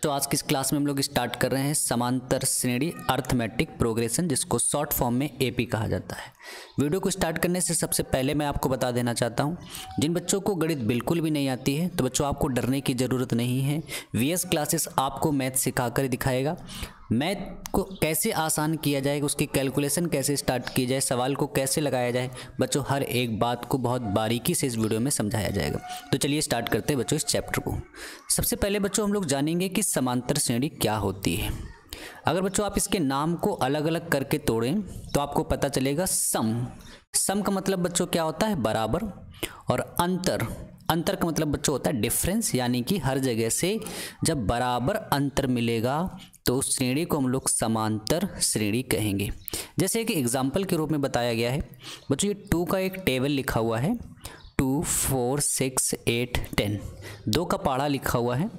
तो आज की इस क्लास में हम लोग स्टार्ट कर रहे हैं समांतर श्रेणी अर्थमेटिक प्रोग्रेशन, जिसको शॉर्ट फॉर्म में एपी कहा जाता है। वीडियो को स्टार्ट करने से सबसे पहले मैं आपको बता देना चाहता हूं, जिन बच्चों को गणित बिल्कुल भी नहीं आती है तो बच्चों आपको डरने की ज़रूरत नहीं है। वीएस क्लासेस आपको मैथ सिखाकर दिखाएगा। मैथ को कैसे आसान किया जाए, उसकी कैलकुलेशन कैसे स्टार्ट की जाए, सवाल को कैसे लगाया जाए, बच्चों हर एक बात को बहुत बारीकी से इस वीडियो में समझाया जाएगा। तो चलिए स्टार्ट करते हैं बच्चों इस चैप्टर को। सबसे पहले बच्चों हम लोग जानेंगे कि समांतर श्रेणी क्या होती है। अगर बच्चों आप इसके नाम को अलग अलग करके तोड़ें तो आपको पता चलेगा सम का मतलब बच्चों क्या होता है, बराबर। और अंतर का मतलब बच्चों होता है डिफरेंस, यानी कि हर जगह से जब बराबर अंतर मिलेगा तो उस श्रेणी को हम लोग समांतर श्रेणी कहेंगे। जैसे कि एग्जाम्पल के रूप में बताया गया है बच्चों, ये 2 का एक टेबल लिखा हुआ है, 2, 4, 6, 8, 10, 2 का पहाड़ा लिखा हुआ है।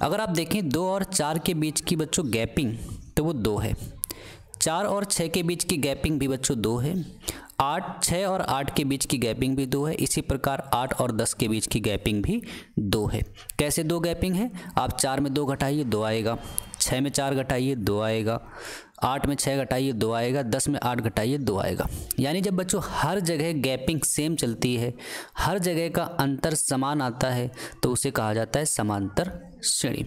अगर आप देखें 2 और 4 के बीच की बच्चों गैपिंग तो वो 2 है, 4 और 6 के बीच की गैपिंग भी बच्चों 2 है, 6 और 8 के बीच की गैपिंग भी 2 है। इसी प्रकार 8 और 10 के बीच की गैपिंग भी 2 है। कैसे 2 गैपिंग है, आप 4 में 2 घटाइए 2 आएगा, 6 में 4 घटाइए 2 आएगा, 8 में 6 घटाइए 2 आएगा, 10 में 8 घटाइए 2 आएगा। यानी जब बच्चों हर जगह गैपिंग सेम चलती है, हर जगह का अंतर समान आता है तो उसे कहा जाता है समांतर श्रेणी।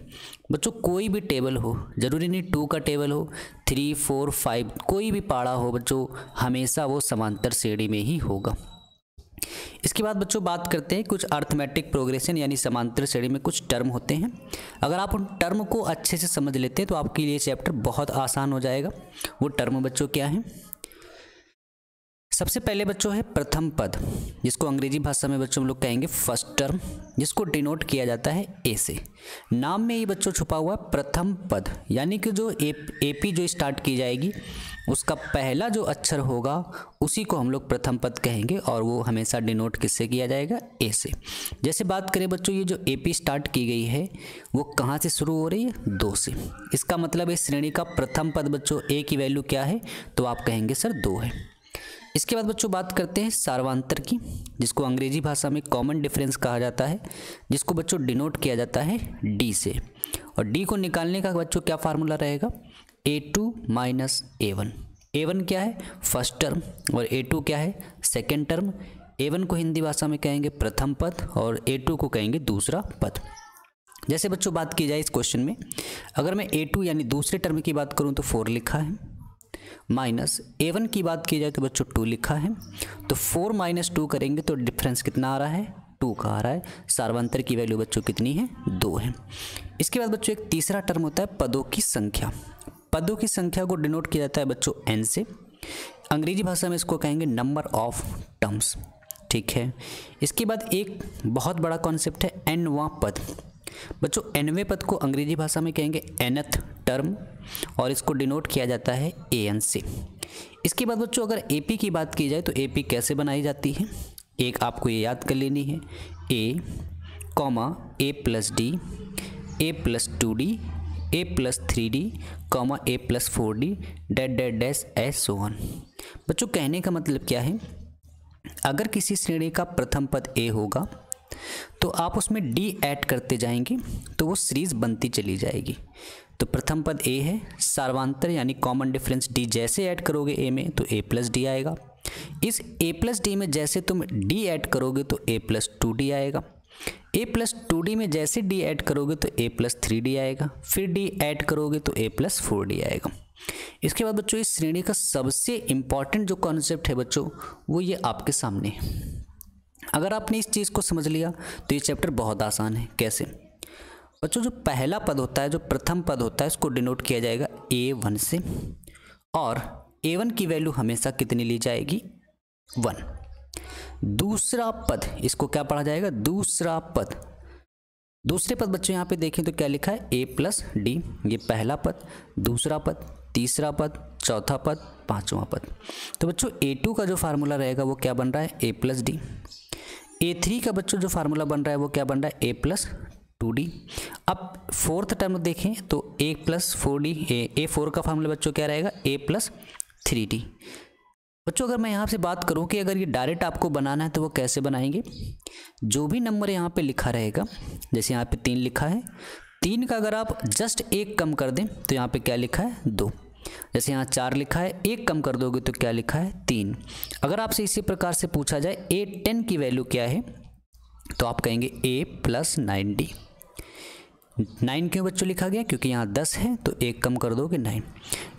बच्चों कोई भी टेबल हो, जरूरी नहीं 2 का टेबल हो, 3, 4, 5 कोई भी पहाड़ा हो बच्चों, हमेशा वो समांतर श्रेणी में ही होगा। इसके बाद बच्चों बात करते हैं कुछ अर्थमेटिक प्रोग्रेशन यानी समांतर श्रेणी में कुछ टर्म होते हैं। अगर आप उन टर्म को अच्छे से समझ लेते हैं तो आपके लिए चैप्टर बहुत आसान हो जाएगा। वो टर्म बच्चों क्या है, सबसे पहले बच्चों है प्रथम पद, जिसको अंग्रेजी भाषा में बच्चों हम लोग कहेंगे फर्स्ट टर्म, जिसको डिनोट किया जाता है ए से। नाम में ही बच्चों छुपा हुआ प्रथम पद, यानी कि जो एपी जो स्टार्ट की जाएगी उसका पहला जो अक्षर होगा उसी को हम लोग प्रथम पद कहेंगे, और वो हमेशा डिनोट किससे किया जाएगा, ए से। जैसे बात करें बच्चों, ये जो एपी स्टार्ट की गई है वो कहाँ से शुरू हो रही है, 2 से। इसका मतलब इस श्रेणी का प्रथम पद बच्चों ए की वैल्यू क्या है, तो आप कहेंगे सर 2 है। इसके बाद बच्चों बात करते हैं सार्वंतर की, जिसको अंग्रेजी भाषा में कॉमन डिफरेंस कहा जाता है, जिसको बच्चों डिनोट किया जाता है डी से। और डी को निकालने का बच्चों क्या फार्मूला रहेगा, A2 माइनस A1। A1 क्या है, फर्स्ट टर्म, और A2 क्या है, सेकेंड टर्म। A1 को हिंदी भाषा में कहेंगे प्रथम पद और A2 को कहेंगे दूसरा पद। जैसे बच्चों बात की जाए इस क्वेश्चन में, अगर मैं A2 यानी दूसरे टर्म की बात करूँ तो 4 लिखा है, माइनस A1 की बात की जाए तो बच्चों 2 लिखा है, तो 4 माइनस 2 करेंगे तो डिफरेंस कितना आ रहा है, 2 का आ रहा है। सार्वंतर की वैल्यू बच्चों कितनी है, 2 है। इसके बाद बच्चों एक तीसरा टर्म होता है पदों की संख्या। पदों की संख्या को डिनोट किया जाता है बच्चों n से। अंग्रेजी भाषा में इसको कहेंगे नंबर ऑफ टर्म्स, ठीक है। इसके बाद एक बहुत बड़ा कॉन्सेप्ट है nवां पद। बच्चों nवें पद को अंग्रेजी भाषा में कहेंगे nth टर्म, और इसको डिनोट किया जाता है an से। इसके बाद बच्चों अगर AP की बात की जाए तो AP कैसे बनाई जाती है, एक आपको ये याद कर लेनी है, A, A plus D, A plus 2D, A plus 3D, A plus 4D, dash S so on. बच्चों कहने का मतलब क्या है, अगर किसी श्रेणी का प्रथम पद A होगा तो आप उसमें D ऐड करते जाएंगे तो वो सीरीज बनती चली जाएगी। तो प्रथम पद A है, सार्वंतर यानी कॉमन डिफरेंस D जैसे ऐड करोगे A में तो A प्लस D आएगा। इस A प्लस D में जैसे तुम D ऐड करोगे तो A प्लस 2D आएगा। A प्लस 2D में जैसे D ऐड करोगे तो A प्लस 3D आएगा, फिर D ऐड करोगे तो A प्लस 4D आएगा। इसके बाद बच्चों इस श्रेणी का सबसे इम्पॉर्टेंट जो कॉन्सेप्ट है बच्चों वो ये आपके सामने है। अगर आपने इस चीज़ को समझ लिया तो ये चैप्टर बहुत आसान है। कैसे बच्चों, जो पहला पद होता है, जो प्रथम पद होता है, उसको डिनोट किया जाएगा A1 से, और A1 की वैल्यू हमेशा कितनी ली जाएगी, 1। दूसरा पद, इसको क्या पढ़ा जाएगा, दूसरा पद। दूसरे पद बच्चों यहाँ पे देखें तो क्या लिखा है, A प्लस D, ये पहला पद, दूसरा पद, तीसरा पद, चौथा पद, पांचवा पद। तो बच्चों A2 का जो फार्मूला रहेगा वो क्या बन रहा है, A प्लस D। A3 का बच्चों जो फार्मूला बन रहा है वो क्या बन रहा है, A प्लस 2D। अब फोर्थ टर्म देखें तो A प्लस 4D, A4 का फार्मूला बच्चों क्या रहेगा, A प्लस 3D। बच्चों अगर मैं यहाँ से बात करूँ कि अगर ये डायरेक्ट आपको बनाना है तो वो कैसे बनाएंगे, जो भी नंबर यहाँ पे लिखा रहेगा, जैसे यहाँ पे 3 लिखा है, 3 का अगर आप जस्ट 1 कम कर दें तो यहाँ पे क्या लिखा है 2। जैसे यहाँ 4 लिखा है, 1 कम कर दोगे तो क्या लिखा है 3। अगर आपसे इसी प्रकार से पूछा जाए A10 की वैल्यू क्या है तो आप कहेंगे A + 9D। 9 क्यों बच्चों लिखा गया, क्योंकि यहाँ 10 है तो 1 कम कर दोगे 9।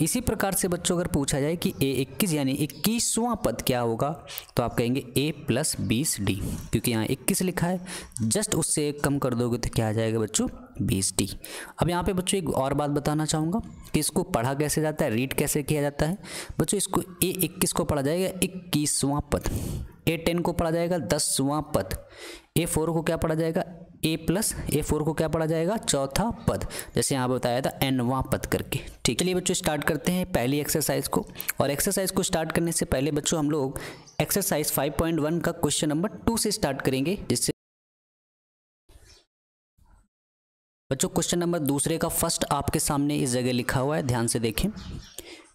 इसी प्रकार से बच्चों अगर पूछा जाए कि A21 यानी 21वां पद क्या होगा तो आप कहेंगे A + 20D, क्योंकि यहाँ 21 लिखा है, जस्ट उससे 1 कम कर दोगे तो क्या आ जाएगा बच्चों 20D। अब यहाँ पे बच्चों एक और बात बताना चाहूँगा कि इसको पढ़ा कैसे जाता है, रीड कैसे किया जाता है। बच्चों इसको A21 को पढ़ा जाएगा 21वां पद, A10 को पढ़ा जाएगा 10वां पद, A4 को क्या पढ़ा जाएगा A4 को क्या पढ़ा जाएगा चौथा पद, जैसे यहाँ बताया था nवां पद करके। ठीक, चलिए बच्चों स्टार्ट करते हैं पहली एक्सरसाइज को। और एक्सरसाइज को स्टार्ट करने से पहले बच्चों हम लोग एक्सरसाइज 5.1 का क्वेश्चन नंबर 2 से स्टार्ट करेंगे, जिससे बच्चों क्वेश्चन नंबर दूसरे का फर्स्ट आपके सामने इस जगह लिखा हुआ है, ध्यान से देखें।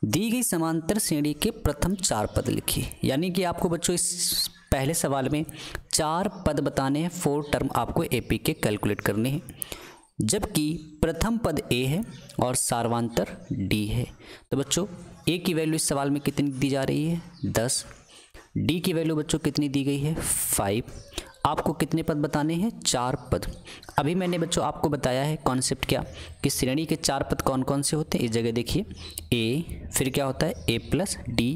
दी गई समांतर श्रेणी के प्रथम 4 पद लिखिए। यानी कि आपको बच्चों इस पहले सवाल में 4 पद बताने हैं, 4 टर्म आपको एपी के कैलकुलेट करने हैं, जबकि प्रथम पद ए है और सार्वांतर डी है। तो बच्चों ए की वैल्यू इस सवाल में कितनी दी जा रही है 10, डी की वैल्यू बच्चों कितनी दी गई है 5। आपको कितने पद बताने हैं 4 पद। अभी मैंने बच्चों आपको बताया है कॉन्सेप्ट क्या, कि श्रेणी के 4 पद कौन कौन से होते हैं। इस जगह देखिए ए, फिर क्या होता है A + D,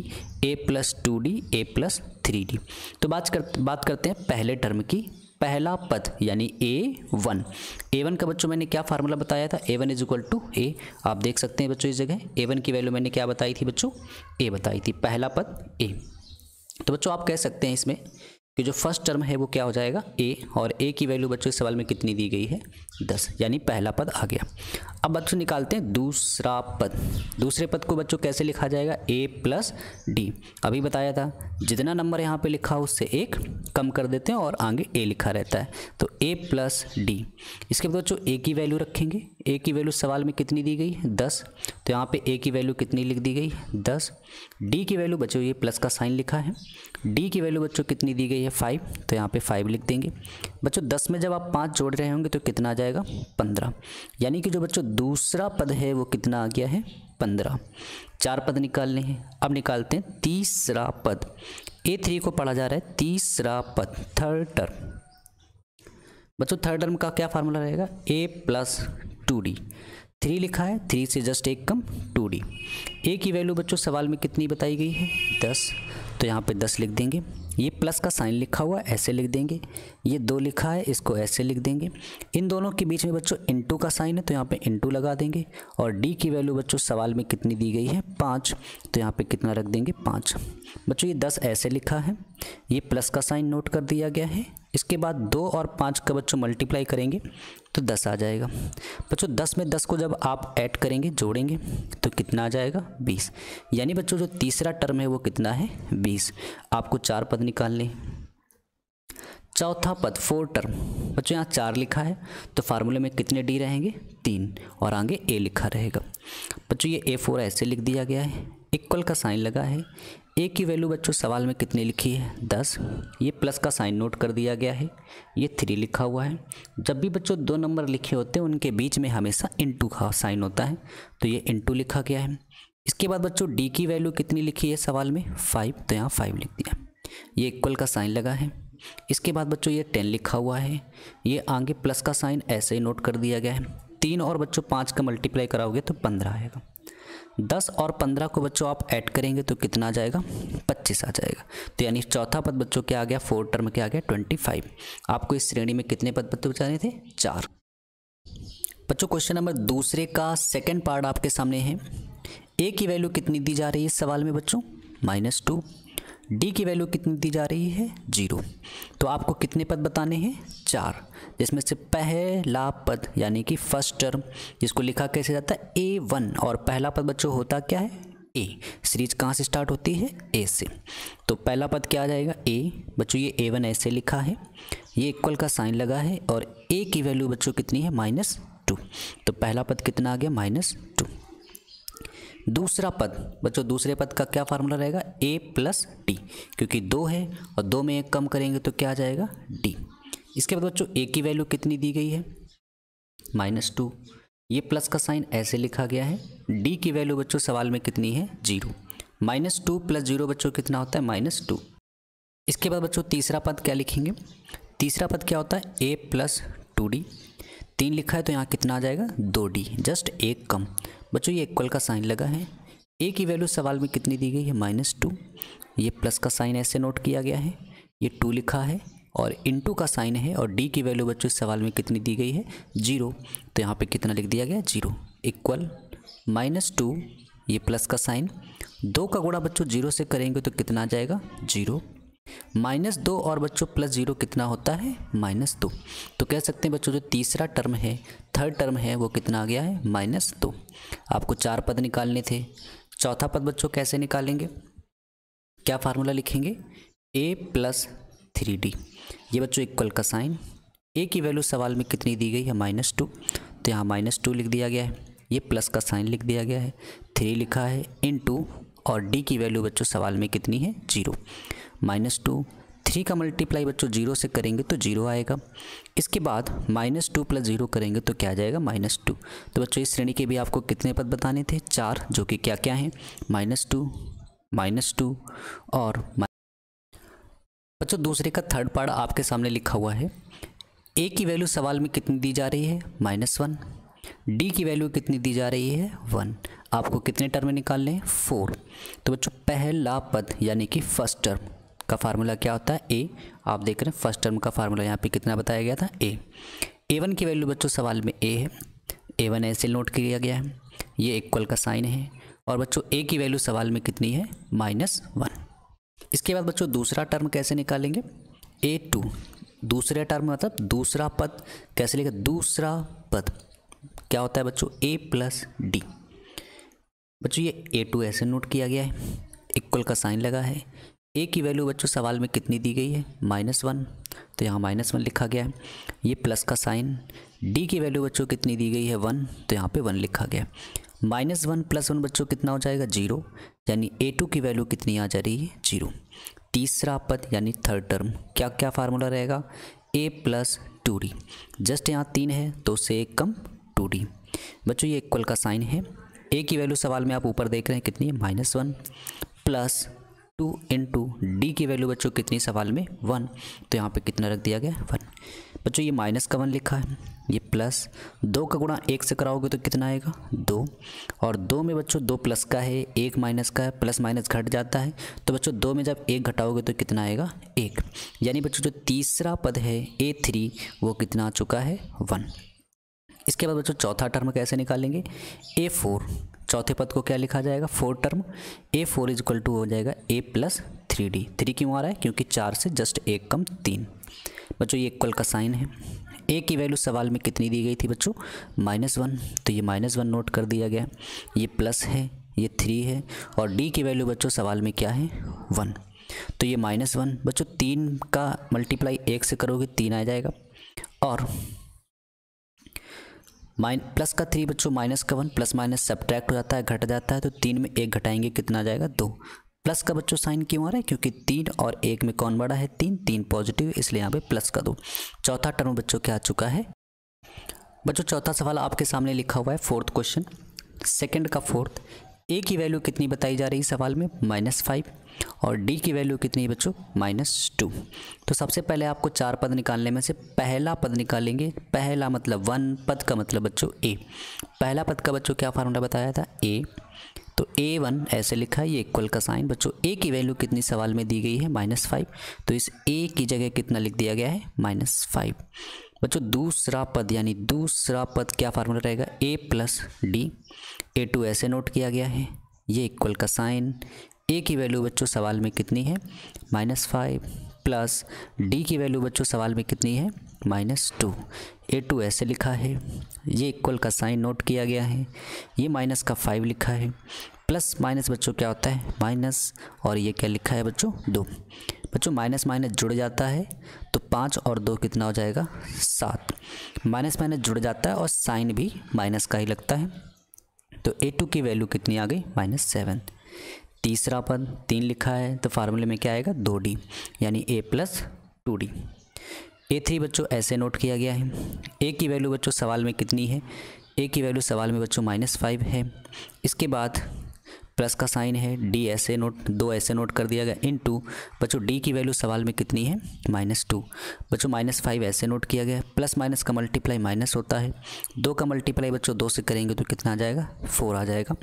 A + 2D, A + 3D। तो बात करते हैं पहले टर्म की। पहला पद यानी A1 का बच्चों मैंने क्या फार्मूला बताया था, A1 = A। आप देख सकते हैं बच्चों इस जगह A1 की वैल्यू मैंने क्या बताई थी बच्चों, A बताई थी, पहला पद A। तो बच्चों आप कह सकते हैं इसमें कि जो फर्स्ट टर्म है वो क्या हो जाएगा A, और A की वैल्यू बच्चों इस सवाल में कितनी दी गई है 10, यानी पहला पद आ गया। अब बच्चों निकालते हैं दूसरा पद। दूसरे पद को बच्चों कैसे लिखा जाएगा A + D। अभी बताया था जितना नंबर यहाँ पे लिखा उससे 1 कम कर देते हैं और आगे A लिखा रहता है, तो A + D। इसके बाद बच्चों A की वैल्यू रखेंगे। A की वैल्यू सवाल में कितनी दी गई है 10, तो यहाँ पे A की वैल्यू कितनी लिख दी गई 10। D की वैल्यू बच्चों ये प्लस का साइन लिखा है, D की वैल्यू बच्चों कितनी दी गई है 5, तो यहाँ पे 5 लिख देंगे। बच्चों 10 में जब आप 5 जोड़ रहे होंगे तो कितना आ जाएगा 15, यानी कि जो बच्चों दूसरा पद है वो कितना आ गया है 15। 4 पद निकालने हैं। अब निकालते हैं तीसरा पद। A3 को पढ़ा जा रहा है तीसरा पद, थर्ड टर्म। बच्चों थर्ड टर्म का क्या फार्मूला रहेगा A + 2D। 3 लिखा है, 3 से जस्ट 1 कम 2D। A की वैल्यू बच्चों सवाल में कितनी बताई गई है 10, तो यहाँ पे 10 लिख देंगे। ये प्लस का साइन लिखा हुआ है, ऐसे लिख देंगे। ये 2 लिखा है, इसको ऐसे लिख देंगे। इन दोनों के बीच में बच्चों इनटू का साइन है, तो यहाँ पे इनटू लगा देंगे। और डी की वैल्यू बच्चों सवाल में कितनी दी गई है 5, तो यहाँ पे कितना रख देंगे 5। बच्चों ये 10 ऐसे लिखा है, ये प्लस का साइन नोट कर दिया गया है। इसके बाद 2 और 5 का बच्चों मल्टीप्लाई करेंगे तो 10 आ जाएगा। बच्चों 10 में 10 को जब आप ऐड करेंगे, जोड़ेंगे, तो कितना आ जाएगा 20। यानी बच्चों जो तीसरा टर्म है वो कितना है 20। आपको 4 पद निकालने हैं। चौथा पद 4 टर्म। बच्चों यहाँ 4 लिखा है, तो फार्मूले में कितने डी रहेंगे 3, और आगे A लिखा रहेगा। बच्चों ये A4 ऐसे लिख दिया गया है, इक्वल का साइन लगा है। A की वैल्यू बच्चों सवाल में कितनी लिखी है 10, ये प्लस का साइन नोट कर दिया गया है। ये 3 लिखा हुआ है। जब भी बच्चों 2 नंबर लिखे होते हैं उनके बीच में हमेशा इनटू का साइन होता है, तो ये इनटू लिखा गया है। इसके बाद बच्चों D की वैल्यू कितनी लिखी है सवाल में 5, तो यहाँ 5 लिख दिया। ये इक्वल का साइन लगा है। इसके बाद बच्चों ये 10 लिखा हुआ है, ये आगे प्लस का साइन ऐसे ही नोट कर दिया गया है। 3 और बच्चों 5 का मल्टीप्लाई कराओगे तो 15 आएगा। 10 और 15 को बच्चों आप ऐड करेंगे तो कितना आ जाएगा 25 आ जाएगा। तो यानी चौथा पद बच्चों क्या आ गया 4 टर्म क्या आ गया 25। आपको इस श्रेणी में कितने पद बचाने थे 4। बच्चों क्वेश्चन नंबर दूसरे का सेकंड पार्ट आपके सामने है। A की वैल्यू कितनी दी जा रही है इस सवाल में बच्चों -2। D की वैल्यू कितनी दी जा रही है 0। तो आपको कितने पद बताने हैं 4, जिसमें से पहला पद यानी कि फर्स्ट टर्म, जिसको लिखा कैसे जाता है A1, और पहला पद बच्चों होता क्या है A। सीरीज कहाँ से स्टार्ट होती है A से। तो पहला पद क्या आ जाएगा A। बच्चों ये A1 ऐसे लिखा है, ये इक्वल का साइन लगा है, और A की वैल्यू बच्चों कितनी है -2। तो पहला पद कितना आ गया -2। दूसरा पद बच्चों, दूसरे पद का क्या फार्मूला रहेगा A + D, क्योंकि 2 है और 2 में 1 कम करेंगे तो क्या आ जाएगा D। इसके बाद बच्चों A की वैल्यू कितनी दी गई है -2। ये प्लस का साइन ऐसे लिखा गया है। डी की वैल्यू बच्चों सवाल में कितनी है 0। -2 + 0 बच्चों कितना होता है -2। इसके बाद बच्चों तीसरा पद क्या लिखेंगे? तीसरा पद क्या होता है a + 2d। 3 लिखा है तो यहाँ कितना आ जाएगा 2d, जस्ट एक कम। बच्चों ये इक्वल का साइन लगा है। a की वैल्यू सवाल में कितनी दी गई है -2। ये प्लस का साइन ऐसे नोट किया गया है। ये 2 लिखा है और इनटू का साइन है और d की वैल्यू बच्चों सवाल में कितनी दी गई है 0। तो यहाँ पे कितना लिख दिया गया 0 इक्वल -2। ये प्लस का साइन 2 का गुणा बच्चों 0 से करेंगे तो कितना आ जाएगा 0। -2 और बच्चों +0 कितना होता है -2। तो कह सकते हैं बच्चों जो तीसरा टर्म है, थर्ड टर्म है, वो कितना आ गया है -2। आपको 4 पद निकालने थे। चौथा पद बच्चों कैसे निकालेंगे? क्या फार्मूला लिखेंगे? a + 3d। ये बच्चों इक्वल का साइन, a की वैल्यू सवाल में कितनी दी गई है -2, तो यहाँ -2 लिख दिया गया है। ये प्लस का साइन लिख दिया गया है। 3 लिखा है इनटू और d की वैल्यू बच्चों सवाल में कितनी है 0। -2 3 का मल्टीप्लाई बच्चों 0 से करेंगे तो 0 आएगा। इसके बाद -2 + 0 करेंगे तो क्या आ जाएगा -2। तो बच्चों इस श्रेणी के भी आपको कितने पद बताने थे? 4, जो कि क्या क्या हैं -2 और बच्चों दूसरे का थर्ड पार्ट आपके सामने लिखा हुआ है। a की वैल्यू सवाल में कितनी दी जा रही है -1। d की वैल्यू कितनी दी जा रही है 1। आपको कितने टर्म निकालने हैं 4। तो बच्चों पहला पद यानी कि फर्स्ट टर्म का फार्मूला क्या होता है a। आप देख रहे हैं फर्स्ट टर्म का फार्मूला यहाँ पे कितना बताया गया था a। a1 की वैल्यू बच्चों सवाल में a है। a1 ऐसे नोट किया गया है। ये इक्वल का साइन है और बच्चों a की वैल्यू सवाल में कितनी है -1। इसके बाद बच्चों दूसरा टर्म कैसे निकालेंगे? a2। दूसरा टर्म मतलब दूसरा पद कैसे लिखा? दूसरा पद क्या होता है बच्चों a + d। बच्चों ये a2 ऐसे नोट किया गया है। इक्वल का साइन लगा है। a की वैल्यू बच्चों सवाल में कितनी दी गई है -1, तो यहाँ -1 लिखा गया है। ये प्लस का साइन, d की वैल्यू बच्चों कितनी दी गई है 1, तो यहाँ पे 1 लिखा गया। -1 + 1 बच्चों कितना हो जाएगा 0, यानी a2 की वैल्यू कितनी आ जा रही है 0। तीसरा पद यानी थर्ड टर्म क्या क्या फार्मूला रहेगा? a + 2d। जस्ट यहाँ 3 है तो उससे एक कम 2d। बच्चों ये इक्वल का साइन है। a की वैल्यू सवाल में आप ऊपर देख रहे हैं कितनी है -1 + 2 × d की वैल्यू बच्चों कितनी सवाल में 1, तो यहाँ पे कितना रख दिया गया 1। बच्चों ये -1 लिखा है। ये प्लस 2 का गुणा 1 से कराओगे तो कितना आएगा 2, और 2 में बच्चों 2 प्लस का है, 1 माइनस का है, प्लस माइनस घट जाता है। तो बच्चों 2 में जब 1 घटाओगे तो कितना आएगा 1। यानी बच्चों जो तीसरा पद है a3 वो कितना आ चुका है 1। इसके बाद बच्चों चौथा टर्म कैसे निकालेंगे? a4। चौथे पद को क्या लिखा जाएगा? 4 टर्म। a4 = हो जाएगा a + 3d। 3 क्यों आ रहा है? क्योंकि 4 से जस्ट एक कम 3। बच्चों ये इक्वल का साइन है। a की वैल्यू सवाल में कितनी दी गई थी बच्चों -1, तो ये -1 नोट कर दिया गया। ये प्लस है, ये 3 है, और d की वैल्यू बच्चों सवाल में क्या है 1, तो ये -1। बच्चों 3 का मल्टीप्लाई 1 से करोगे 3 आ जाएगा, और प्लस का 3 बच्चों माइनस का 1, प्लस माइनस सब्ट्रैक्ट हो जाता है, घट जाता है, तो 3 में 1 घटाएंगे कितना आ जाएगा 2। प्लस का बच्चों साइन क्यों आ रहा है? क्योंकि 3 और 1 में कौन बड़ा है 3, 3 पॉजिटिव, इसलिए यहाँ पे प्लस का 2। चौथा टर्म बच्चों क्या आ चुका है? बच्चों चौथा सवाल आपके सामने लिखा हुआ है, फोर्थ क्वेश्चन, सेकंड का फोर्थ। a की वैल्यू कितनी बताई जा रही है सवाल में -5, और d की वैल्यू कितनी है बच्चों -2। तो सबसे पहले आपको 4 पद निकालने में से पहला पद निकालेंगे। पहला मतलब 1, पद का मतलब बच्चों a। पहला पद का बच्चों क्या फार्मूला बताया था a, तो a1 ऐसे लिखा है। ये इक्वल का साइन। बच्चों a की वैल्यू कितनी सवाल में दी गई है -5, तो इस a की जगह कितना लिख दिया गया है -5। बच्चों दूसरा पद यानी दूसरा पद क्या फार्मूला रहेगा? a + d। a2 ऐसे नोट किया गया है। ये इक्वल का साइन। a की वैल्यू बच्चों सवाल में कितनी है -5, प्लस d की वैल्यू बच्चों सवाल में कितनी है -2। a2 ऐसे लिखा है। ये इक्वल का साइन नोट किया गया है। ये माइनस का 5 लिखा है। प्लस माइनस बच्चों क्या होता है माइनस, और ये क्या लिखा है बच्चों 2। बच्चों माइनस माइनस जुड़ जाता है तो 5 और 2 कितना हो जाएगा 7। माइनस माइनस जुड़ जाता है और साइन भी माइनस का ही लगता है, तो a2 की वैल्यू कितनी आ गई -7। तीसरा पद 3 लिखा है, तो फार्मूले में क्या आएगा 2d, यानी a + 2d। A3 बच्चों ऐसे नोट किया गया है। ए की वैल्यू बच्चों सवाल में कितनी है, ए की वैल्यू सवाल में बच्चों -5 है। इसके बाद प्लस का साइन है, डी ऐसे नोट, 2 ऐसे नोट कर दिया गया, इनटू बच्चों डी की वैल्यू सवाल में कितनी है -2 बच्चों -5 ऐसे नोट किया गया। प्लस माइनस का मल्टीप्लाई माइनस होता है, 2 का मल्टीप्लाई बच्चों 2 से करेंगे तो कितना आ जाएगा 4 आ जाएगा।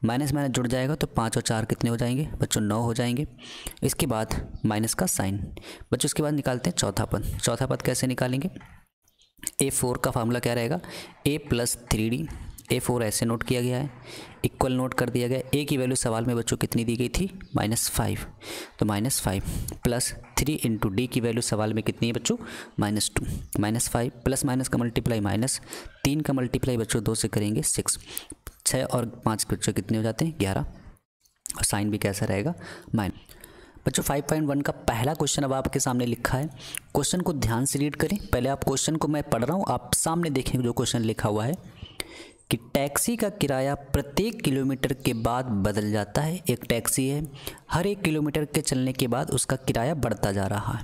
माइनस माइनस जुड़ जाएगा तो 5 और 4 कितने हो जाएंगे बच्चों 9 हो जाएंगे। इसके बाद माइनस का साइन बच्चों, इसके बाद निकालते हैं चौथा पद। चौथा पद कैसे निकालेंगे, A4 का फार्मूला क्या रहेगा, A + 3D। A4 ऐसे नोट किया गया है, इक्वल नोट कर दिया गया। ए की वैल्यू सवाल में बच्चों कितनी दी गई थी -5, तो -5 प्लस 3 इंटू डी की वैल्यू सवाल में कितनी है बच्चों -2 -5 प्लस माइनस का मल्टीप्लाई माइनस, 3 का मल्टीप्लाई बच्चों 2 से करेंगे 6, 6 और 5 बच्चों कितने हो जाते हैं 11, और साइन भी कैसा रहेगा माइनस। बच्चों 5.1 का पहला क्वेश्चन अब आपके सामने लिखा है। क्वेश्चन को ध्यान से रीड करें। पहले आप क्वेश्चन को मैं पढ़ रहा हूँ, आप सामने देखेंगे जो क्वेश्चन लिखा हुआ है कि टैक्सी का किराया प्रत्येक किलोमीटर के बाद बदल जाता है। एक टैक्सी है, हर 1 किलोमीटर के चलने के बाद उसका किराया बढ़ता जा रहा है।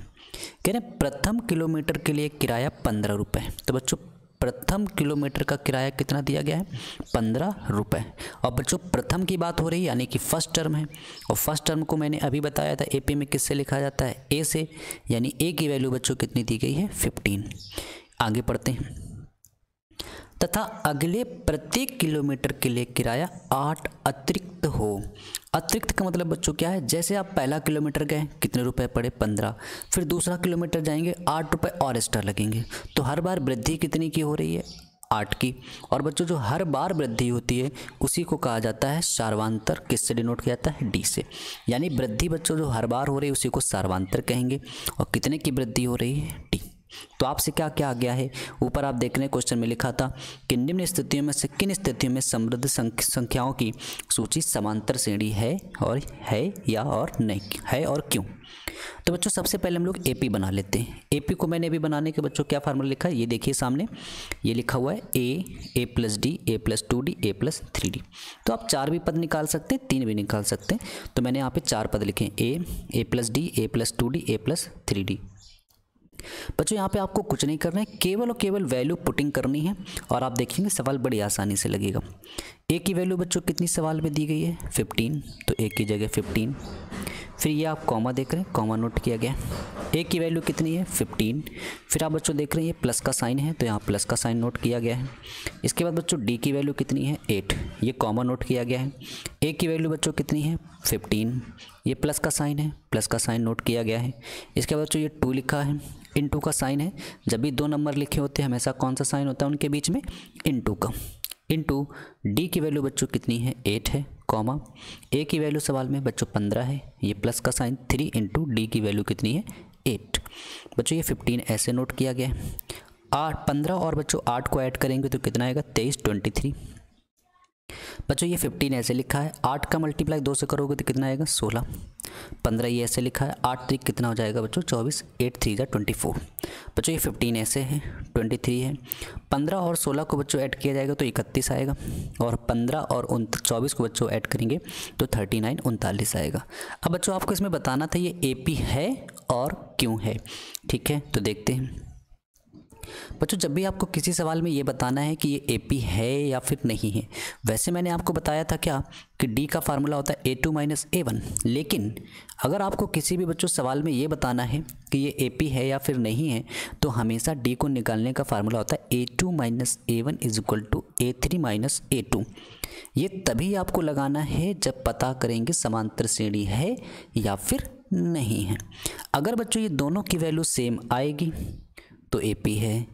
कह रहे प्रथम किलोमीटर के लिए किराया 15 रुपये। तो बच्चों प्रथम किलोमीटर का किराया कितना दिया गया है 15 रुपये। और बच्चों प्रथम की बात हो रही है यानी कि फर्स्ट टर्म है, और फर्स्ट टर्म को मैंने अभी बताया था एपी में किससे लिखा जाता है ए से, यानी ए की वैल्यू बच्चों कितनी दी गई है 15। आगे पढ़ते हैं। तथा अगले प्रत्येक किलोमीटर के लिए किराया 8 अतिरिक्त हो। अतिरिक्त का मतलब बच्चों क्या है, जैसे आप पहला किलोमीटर गए कितने रुपए पड़े 15, फिर दूसरा किलोमीटर जाएंगे 8 रुपये और एक्स्ट्रा लगेंगे। तो हर बार वृद्धि कितनी की हो रही है 8 की। और बच्चों जो हर बार वृद्धि होती है उसी को कहा जाता है सार्वंतर। किससे डिनोट किया जाता है डी से। यानी वृद्धि बच्चों जो हर बार हो रही है उसी को सार्वंतर कहेंगे। और कितने की वृद्धि हो रही है डी। तो आपसे क्या क्या आ गया है, ऊपर आप देख रहे हैं क्वेश्चन में लिखा था कि निम्न स्थितियों में से किन स्थितियों में समृद्ध संख्याओं की सूची समांतर श्रेणी है या और नहीं है और क्यों। तो बच्चों सबसे पहले हम लोग एपी बना लेते हैं। एपी को मैंने अभी बनाने के बच्चों क्या फार्मूला लिखा है ये देखिए सामने, ये लिखा हुआ है ए + D, A + 2D, A + 3D। तो आप 4 भी पद निकाल सकते हैं, 3 भी निकाल सकते हैं। तो मैंने यहाँ पे 4 पद लिखे A + D, A + 2D, A + 3D। बच्चों यहाँ पे आपको कुछ नहीं करना है, केवल और केवल वैल्यू पुटिंग करनी है और आप देखेंगे सवाल बड़ी आसानी से लगेगा। ए की वैल्यू बच्चों कितनी सवाल में दी गई है 15, तो ए की जगह 15। फिर ये आप कॉमा देख रहे हैं, कॉमा नोट किया गया। ए की वैल्यू कितनी है 15। फिर आप बच्चों देख रहे हैं ये प्लस का साइन है तो यहाँ प्लस का साइन नोट किया गया है। इसके बाद बच्चों डी की वैल्यू कितनी है 8, ये कॉमा नोट किया गया है। ए की वैल्यू बच्चों कितनी है 15, ये प्लस का साइन है, प्लस का साइन नोट किया गया है। इसके बाद बच्चों ये 2 लिखा है, इनटू का साइन है। जब भी 2 नंबर लिखे होते हैं हमेशा कौन सा साइन होता है उनके बीच में, इनटू का। इनटू डी की वैल्यू बच्चों कितनी है 8 है, कॉमा ए की वैल्यू सवाल में बच्चों 15 है, ये प्लस का साइन 3 इंटू डी की वैल्यू कितनी है 8। बच्चों ये 15 ऐसे नोट किया गया है। 15 और बच्चों 8 को ऐड करेंगे तो कितना आएगा 23, 23। बच्चों ये 15 ऐसे लिखा है, 8 का मल्टीप्लाई 2 से करोगे तो कितना आएगा 16। 15 ये ऐसे लिखा है, 8 3 कितना हो जाएगा बच्चों 24, 8 3 जा 24। बच्चों ये 15 ऐसे है, 23 है। 15 और 16 को बच्चों ऐड किया जाएगा तो 31 आएगा, और 15 और 24 को बच्चों ऐड करेंगे तो 39 39 आएगा। अब बच्चों आपको इसमें बताना था ये एपी है और क्यों है, ठीक है। तो देखते हैं बच्चों, जब भी आपको किसी सवाल में ये बताना है कि ये एपी है या फिर नहीं है, वैसे मैंने आपको बताया था क्या कि डी का फार्मूला होता है A2 - A1। लेकिन अगर आपको किसी भी बच्चों सवाल में ये बताना है कि ये एपी है या फिर नहीं है, तो हमेशा डी को निकालने का फार्मूला होता है A2 - A1 = A3 - A2। ये तभी आपको लगाना है जब पता करेंगे समांतर श्रेणी है या फिर नहीं है। अगर बच्चों ये दोनों की वैल्यू सेम आएगी तो एपी है,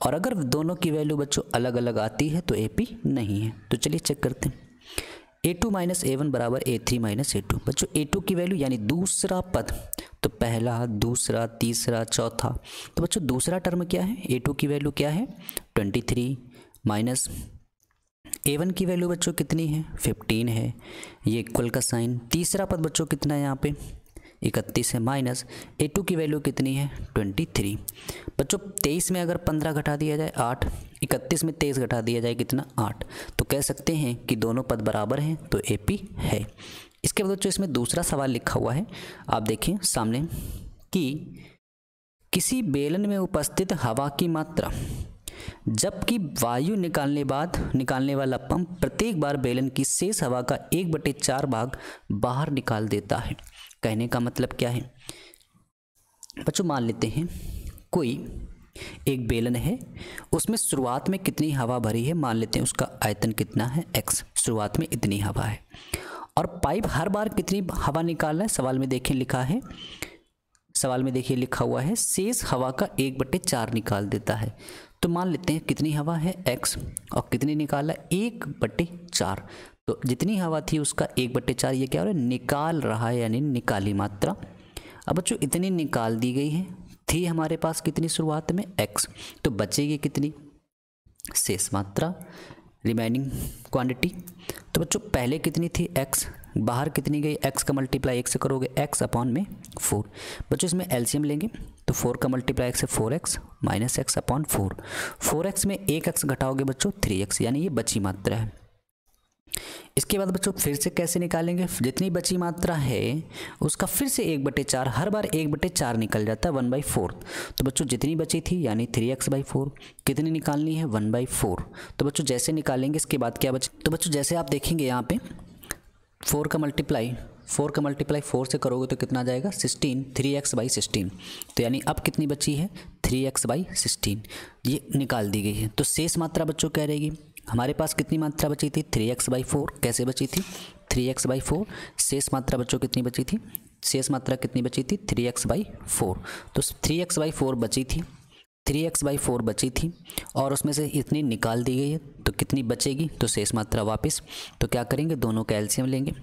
और अगर दोनों की वैल्यू बच्चों अलग अलग आती है तो एपी नहीं है। तो चलिए चेक करते हैं। A2 - A1 = A3 - A2। बच्चों A2 की वैल्यू यानी दूसरा पद, तो पहला, दूसरा, तीसरा, चौथा। तो बच्चों दूसरा टर्म क्या है, A2 की वैल्यू क्या है 23 माइनस A1 की वैल्यू बच्चों कितनी है 15 है, ये इक्वल का साइन। तीसरा पद बच्चों कितना है यहाँ पे 31 है, माइनस A2 की वैल्यू कितनी है 23। बच्चों 23 में अगर 15 घटा दिया जाए 8, 31 में 23 घटा दिया जाए कितना 8, तो कह सकते हैं कि दोनों पद बराबर हैं, तो एपी है। इसके बाद बच्चों इसमें दूसरा सवाल लिखा हुआ है, आप देखें सामने कि किसी बेलन में उपस्थित हवा की मात्रा, जबकि वायु निकालने वाला पंप प्रत्येक बार बेलन की शेष हवा का 1/4 भाग बाहर निकाल देता है। कहने का मतलब क्या है बच्चों, मान लेते हैं कोई एक बेलन है, उसमें शुरुआत में कितनी हवा भरी है, मान लेते हैं उसका आयतन कितना है x, शुरुआत में इतनी हवा है, और पाइप हर बार कितनी हवा निकाल रहा है, सवाल में देखिए लिखा हुआ है शेष हवा का 1/4 निकाल देता है। तो मान लेते हैं कितनी हवा है x और कितनी निकाला 1/4, तो जितनी हवा थी उसका 1/4 ये क्या हो रहा है, निकाल रहा है, यानी निकाली मात्रा। अब बच्चों इतनी निकाल दी गई है, थी हमारे पास कितनी शुरुआत में x, तो बचेगी कितनी शेष मात्रा, रिमेनिंग क्वांटिटी। तो बच्चों पहले कितनी थी x, बाहर कितनी गई, x का मल्टीप्लाई 1 से करोगे x अपॉन में 4। बच्चों इसमें एलसीएम लेंगे तो 4 का मल्टीप्लाई 1 से 4x minus x upon 4, 4x में 1x घटाओगे बच्चों 3x, यानी ये बची मात्रा है। इसके बाद बच्चों फिर से कैसे निकालेंगे, जितनी बची मात्रा है उसका फिर से 1/4, हर बार 1/4 निकल जाता है 1/4। तो बच्चों जितनी बची थी यानी 3x/4 कितनी निकालनी है 1/4। तो बच्चों जैसे निकालेंगे इसके बाद क्या बचे, तो बच्चों जैसे आप देखेंगे यहाँ पे 4 का मल्टीप्लाई 4 से करोगे तो कितना आ जाएगा 16, 3x/16। तो यानी अब कितनी बची है 3x/16, ये निकाल दी गई है। तो शेष मात्रा बच्चों क्या रहेगी, हमारे पास कितनी मात्रा बची थी 3x/4, कैसे बची थी 3x/4, शेष मात्रा बच्चों कितनी बची थी, शेष मात्रा कितनी बची थी 3x/4। तो 3x/4 बची थी, 3x/4 बची थी और उसमें से इतनी निकाल दी गई है, तो कितनी बचेगी, तो शेष मात्रा वापस। तो क्या करेंगे, दोनों का एलसीएम लेंगे,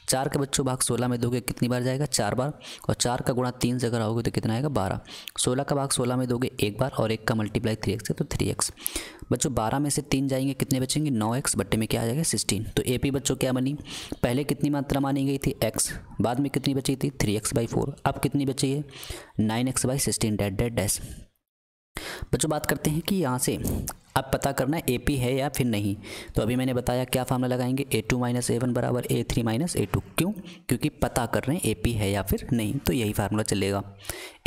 4 का बच्चों भाग 16 में दोगे कितनी बार जाएगा 4 बार, और 4 का गुणा 3 से कराओगे तो कितना आएगा 12। 16 का भाग 16 में दोगे 1 बार और 1 का मल्टीप्लाई 3x है तो 3x। बच्चों 12 में से 3 जाएंगे कितने बचेंगे 9x, बट्टे में क्या आ जाएगा 16। तो एपी बच्चों क्या बनी, पहले कितनी मात्रा मानी गई थी x, बाद में कितनी बची थी 3x/4, अब कितनी बची है 9x/16 डैश। बच्चों बात करते हैं कि यहाँ से अब पता करना है एपी है या फिर नहीं। तो अभी मैंने बताया क्या फार्मूला लगाएंगे, a2 - a1 बराबर a3 - a2। क्यों, क्योंकि पता कर रहे हैं एपी है या फिर नहीं, तो यही फार्मूला चलेगा।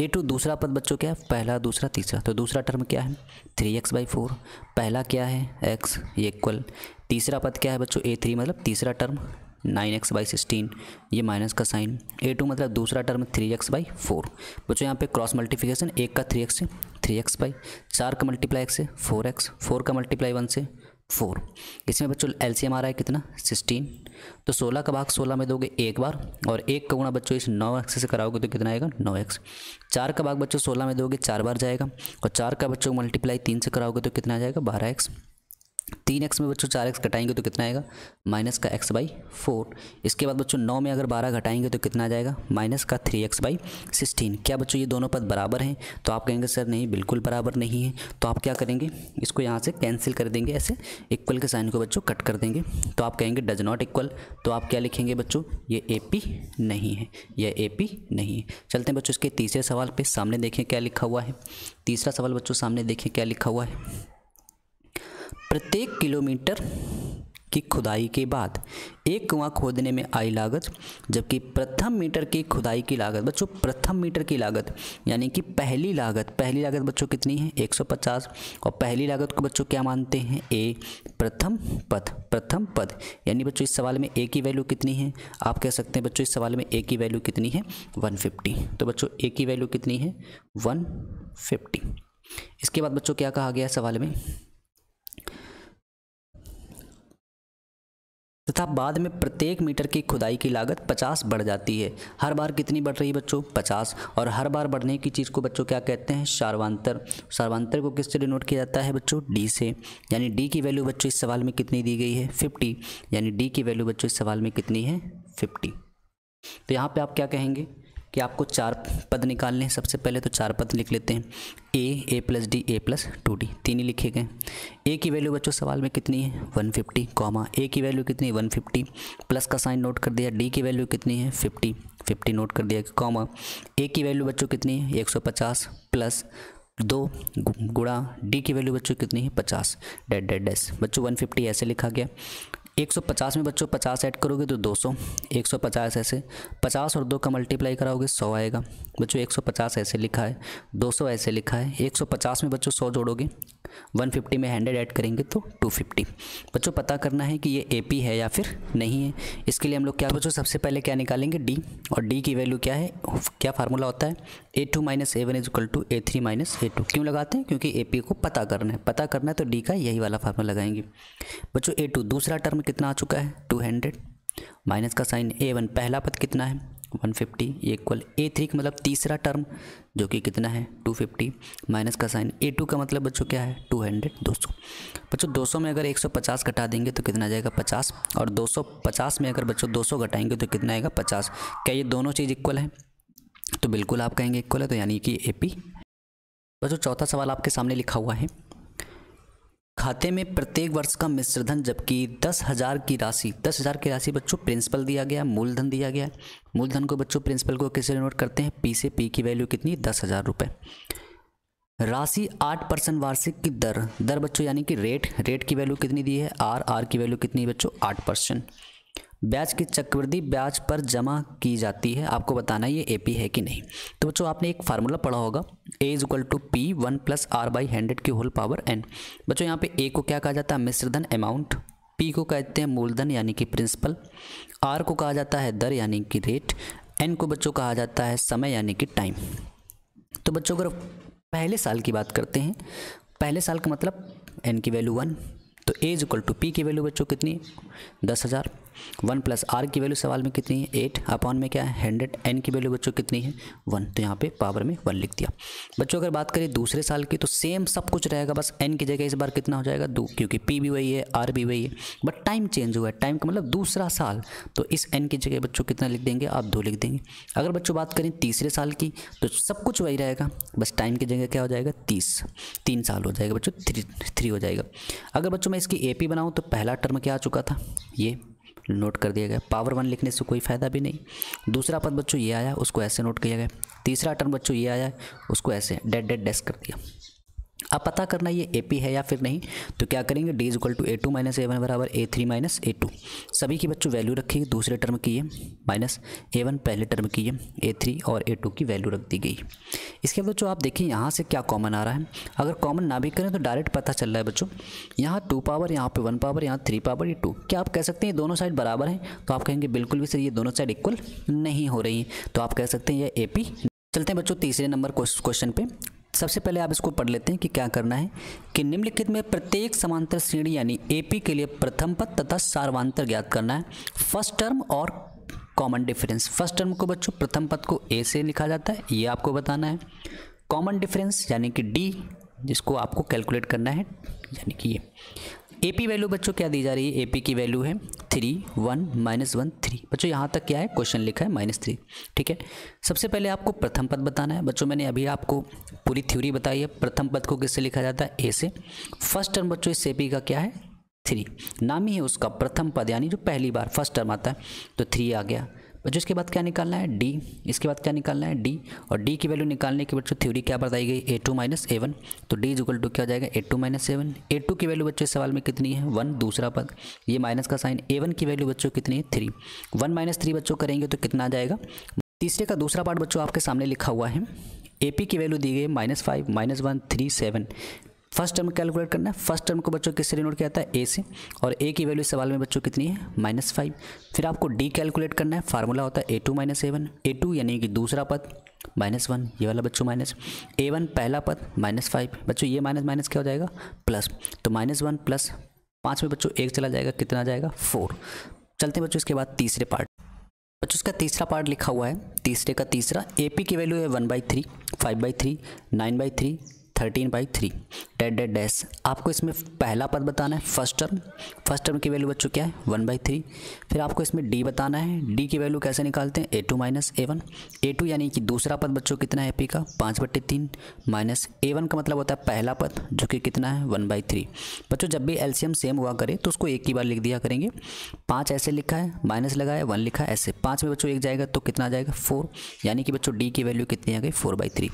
a2 दूसरा पद बच्चों क्या है, पहला दूसरा तीसरा, तो दूसरा टर्म क्या है 3x/4, पहला क्या है x ये इक्वल, तीसरा पद क्या है बच्चों a3 मतलब तीसरा टर्म 9x/16, ये माइनस का साइन, a2 मतलब दूसरा टर्म 3x/4। बच्चों यहाँ पे क्रॉस मल्टीप्लिकेशन 1 का 3x से 3x/4 का मल्टीप्लाई 1 से 4x, 4 का मल्टीप्लाई 1 से 4। इसमें बच्चों एलसीएम आ रहा है कितना 16, तो 16 का भाग 16 में दोगे 1 बार और 1 का गुणा बच्चों इस 9x से कराओगे तो कितना आएगा 9x। 4 का भाग बच्चों 16 में दोगे 4 बार जाएगा, और 4 का बच्चों मल्टीप्लाई 3 से कराओगे तो कितना आ जाएगा 12x। 3x में बच्चों 4x घटाएंगे तो कितना आएगा माइनस का x/4। इसके बाद बच्चों 9 में अगर 12 घटाएंगे तो कितना आ जाएगा माइनस का 3x/16। क्या बच्चों ये दोनों पद बराबर हैं, तो आप कहेंगे सर नहीं बिल्कुल बराबर नहीं है। तो आप क्या करेंगे, इसको यहाँ से कैंसिल कर देंगे, ऐसे इक्वल के साइन को बच्चों कट कर देंगे, तो आप कहेंगे डज नॉट इक्वल। तो आप क्या लिखेंगे बच्चों, ये एपी नहीं है, यह एपी नहीं है। चलते हैं बच्चों इसके तीसरे सवाल पे, सामने देखें क्या लिखा हुआ है। तीसरा सवाल बच्चों सामने देखें क्या लिखा हुआ है। प्रत्येक किलोमीटर की खुदाई के बाद एक कुआं खोदने में आई लागत, जबकि प्रथम मीटर की खुदाई की लागत, बच्चों प्रथम मीटर की लागत यानी कि पहली लागत बच्चों कितनी है 150, और पहली लागत को बच्चों क्या मानते हैं ए, प्रथम पद यानी बच्चों इस सवाल में ए की वैल्यू कितनी है, आप कह सकते हैं बच्चों इस सवाल में ए की वैल्यू कितनी है 150। तो बच्चों ए की वैल्यू कितनी है 150। इसके बाद बच्चों क्या कहा गया सवाल में, तथा बाद में प्रत्येक मीटर की खुदाई की लागत 50 बढ़ जाती है। हर बार कितनी बढ़ रही है बच्चों 50, और हर बार बढ़ने की चीज़ को बच्चों क्या कहते हैं सार्वंतर। सार्वंतर को किससे डिनोट किया जाता है बच्चों डी से, यानी डी की वैल्यू बच्चों इस सवाल में कितनी दी गई है 50, यानी डी की वैल्यू बच्चों इस सवाल में कितनी है 50। तो यहाँ पर आप क्या कहेंगे कि आपको 4 पद निकालने हैं। सबसे पहले तो 4 पद लिख लेते हैं, a + d a + 2d, 3 ही लिखे गए। a की वैल्यू बच्चों सवाल में कितनी है 150, कॉमा a की वैल्यू कितनी है 150, प्लस का साइन नोट कर दिया, d की वैल्यू कितनी है 50 नोट कर दिया, कॉमा a की वैल्यू बच्चों कितनी है 150 प्लस 2 गुणा d की वैल्यू बच्चों कितनी है 50 डैश। बच्चों 150 ऐसे लिखा गया। 150 में बच्चों 50 ऐड करोगे तो 200, 150 ऐसे, 50 और 2 का मल्टीप्लाई कराओगे 100 आएगा बच्चों। 150 ऐसे लिखा है, 200 ऐसे लिखा है। 150 में बच्चों 100 जोड़ोगे, 150 में 100 ऐड करेंगे तो 250। बच्चों पता करना है कि ये AP है या फिर नहीं है। इसके लिए हम लोग क्या बच्चों सबसे पहले क्या निकालेंगे, D, और D की वैल्यू क्या है, क्या फार्मूला होता है, A2 - A1 = A3 - A2। क्यों लगाते हैं, क्योंकि AP को पता करना है, पता करना है तो D का यही वाला फार्मूला लगाएंगे बच्चों। A2 दूसरा टर्म कितना आ चुका है 200, माइनस का साइन, A1 पहला पद कितना है 150 इक्वल A3 का मतलब तीसरा टर्म जो कि कितना है 250, माइनस का साइन, A2 का मतलब बच्चों क्या है 200 200। बच्चों 200 में अगर 150 घटा देंगे तो कितना आ जाएगा 50, और 250 में अगर बच्चों 200 घटाएंगे तो कितना आएगा 50। क्या ये दोनों चीज़ इक्वल है, तो बिल्कुल आप कहेंगे इक्वल है, तो यानी कि AP। बच्चों चौथा सवाल आपके सामने लिखा हुआ है, खाते में प्रत्येक वर्ष का मिश्र धन जबकि 10,000 की राशि बच्चों प्रिंसिपल दिया गया, मूलधन दिया गया। मूलधन को बच्चों प्रिंसिपल को किससे डिनोट करते हैं, P से। P की वैल्यू कितनी 10,000 रुपये। राशि 8% वार्षिक की दर बच्चों यानी कि रेट की वैल्यू कितनी दी है R की वैल्यू कितनी है बच्चों 8%। ब्याज की चक्रवृद्धि ब्याज पर जमा की जाती है, आपको बताना है ये AP है कि नहीं। तो बच्चों आपने एक फार्मूला पढ़ा होगा, A = P 1 + R/100 की होल पावर n। बच्चों यहाँ पे A को क्या कहा जाता है मिश्रधन अमाउंट, P को कहते हैं मूलधन यानी कि प्रिंसिपल, R को कहा जाता है दर यानी कि रेट, n को बच्चों कहा जाता है समय यानी कि टाइम। तो बच्चों अगर पहले साल की बात करते हैं, पहले साल का मतलब n की वैल्यू 1, तो A = P की वैल्यू बच्चों कितनी 10,000, 1 + R की वैल्यू सवाल में कितनी है 8 अपॉन में क्या है 100, n की वैल्यू बच्चों कितनी है 1, तो यहाँ पे पावर में 1 लिख दिया। बच्चों अगर बात करें दूसरे साल की तो सेम सब कुछ रहेगा, बस n की जगह इस बार कितना हो जाएगा 2, क्योंकि P भी वही है R भी वही है, बट टाइम चेंज हुआ है, टाइम का मतलब दूसरा साल, तो इस n की जगह बच्चों कितना लिख देंगे आप 2 लिख देंगे। अगर बच्चों बात करें तीसरे साल की तो सब कुछ वही रहेगा, बस टाइम की जगह क्या हो जाएगा 3 साल हो जाएगा बच्चों, 3 हो जाएगा। अगर बच्चों मैं इसकी AP बनाऊँ तो पहला टर्म क्या आ चुका था, ये नोट कर दिया गया, पावर 1 लिखने से कोई फ़ायदा भी नहीं। दूसरा पद बच्चों ये आया, उसको ऐसे नोट किया गया। तीसरा टर्म बच्चों ये आया, उसको ऐसे डैश कर दिया। अब पता करना ये AP है या फिर नहीं, तो क्या करेंगे D = A2 - A1 = A3 - A2। सभी की बच्चों वैल्यू रखी, दूसरे टर्म की है माइनस A1, पहले टर्म की है A3 और A2 की वैल्यू रख दी गई। इसके बाद बच्चों आप देखिए यहाँ से क्या कॉमन आ रहा है, अगर कॉमन ना भी करें तो डायरेक्ट पता चल रहा है बच्चों, यहाँ 2 पावर, यहाँ पे 1 पावर, यहाँ 3 पावर, ये 2। क्या आप कह सकते हैं ये दोनों साइड बराबर हैं, तो आप कहेंगे बिल्कुल भी सर ये दोनों साइड इक्वल नहीं हो रही हैं, तो आप कह सकते हैं ये AP। चलते हैं बच्चों तीसरे नंबर क्वेश्चन पे। सबसे पहले आप इसको पढ़ लेते हैं कि क्या करना है, कि निम्नलिखित में प्रत्येक समांतर श्रेणी यानी AP के लिए प्रथम पद तथा सार्वधान्तर ज्ञात करना है। फर्स्ट टर्म और कॉमन डिफरेंस। फर्स्ट टर्म को बच्चों प्रथम पद को A से लिखा जाता है, ये आपको बताना है। कॉमन डिफरेंस यानी कि D, जिसको आपको कैलकुलेट करना है, यानी कि ये AP वैल्यू बच्चों क्या दी जा रही है, AP की वैल्यू है 3 1 -1 3। बच्चों यहाँ तक क्या है क्वेश्चन लिखा है -3, ठीक है। सबसे पहले आपको प्रथम पद बताना है। बच्चों मैंने अभी आपको पूरी थ्योरी बताई है, प्रथम पद को किससे लिखा जाता है A से। फर्स्ट टर्म बच्चों इस AP का क्या है 3, नाम ही है उसका प्रथम पद, यानी जो पहली बार फर्स्ट टर्म आता है, तो 3 आ गया बच्चों। इसके बाद क्या निकालना है D, इसके बाद क्या निकालना है D, और D की वैल्यू निकालने की बच्चों थ्योरी क्या बताई गई A2 - A1, तो D = क्या हो जाएगा A2 - A1। A2 की वैल्यू बच्चों इस सवाल में कितनी है 1, दूसरा पद, ये माइनस का साइन। A1 की वैल्यू बच्चों कितनी है 3, 1 - 3 बच्चों करेंगे तो कितना आ जाएगा। तीसरे का दूसरा पार्ट बच्चों आपके सामने लिखा हुआ है, AP की वैल्यू दी गई -5 -1 3 7। फर्स्ट टर्म कैलकुलेट करना है। फर्स्ट टर्म को बच्चों किससे डिनोट किया जाता है A से, और A की वैल्यू सवाल में बच्चों कितनी है -5। फिर आपको D कैलकुलेट करना है, फार्मूला होता है A2 - A1। A2 यानी कि दूसरा पद -1, ये वाला बच्चों माइनस। A1 पहला पद -5 बच्चों, ये माइनस क्या हो जाएगा प्लस, तो -1 + 5 में बच्चों 1 चला जाएगा, कितना आ जाएगा 4। चलते हैं बच्चों इसके बाद तीसरे पार्ट। बच्चों इसका तीसरा पार्ट लिखा हुआ है, तीसरे का तीसरा। AP की वैल्यू है 1/3, 5/3, 9/3, 13/3 डैश। आपको इसमें पहला पद बताना है फर्स्ट टर्म की वैल्यू बच्चों क्या है 1/3। फिर आपको इसमें D बताना है। D की वैल्यू कैसे निकालते हैं A2 - A1। A2 यानी कि दूसरा पद बच्चों कितना है AP का 5/3 माइनस A1 का मतलब होता है पहला पद, जो कि कितना है 1/3। बच्चों जब भी LCM सेम हुआ करे तो उसको एक ही बार लिख दिया करेंगे। 5 ऐसे लिखा है, माइनस लगा है, 1 लिखा है ऐसे। 5 में बच्चों 1 जाएगा तो कितना आ जाएगा 4, यानी कि बच्चों D की वैल्यू कितनी आ गई 4/3।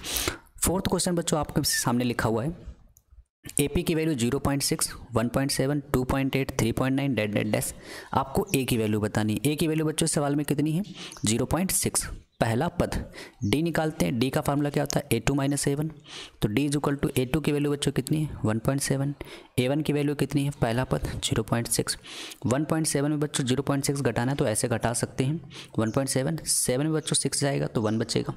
फोर्थ क्वेश्चन बच्चों आपके सामने लिखा हुआ है, AP की वैल्यू 0.6, 1.7, 2.8, 3.9 डैट डैट डैश। आपको A की वैल्यू बतानी है। A की वैल्यू बच्चों इस सवाल में कितनी है? 0.6। पहला पद D निकालते हैं। D का फार्मूला क्या होता है? A2 minus A1। तो D is equal to A2 की वैल्यू बच्चों कितनी है? 1.7। A1 की वैल्यू कितनी है? पहला पद 0.6। 1.7 में बच्चों 0.6 घटाना है तो ऐसे घटा सकते हैं। 1.7 7 में बच्चों 6 जाएगा तो 1 बचेगा।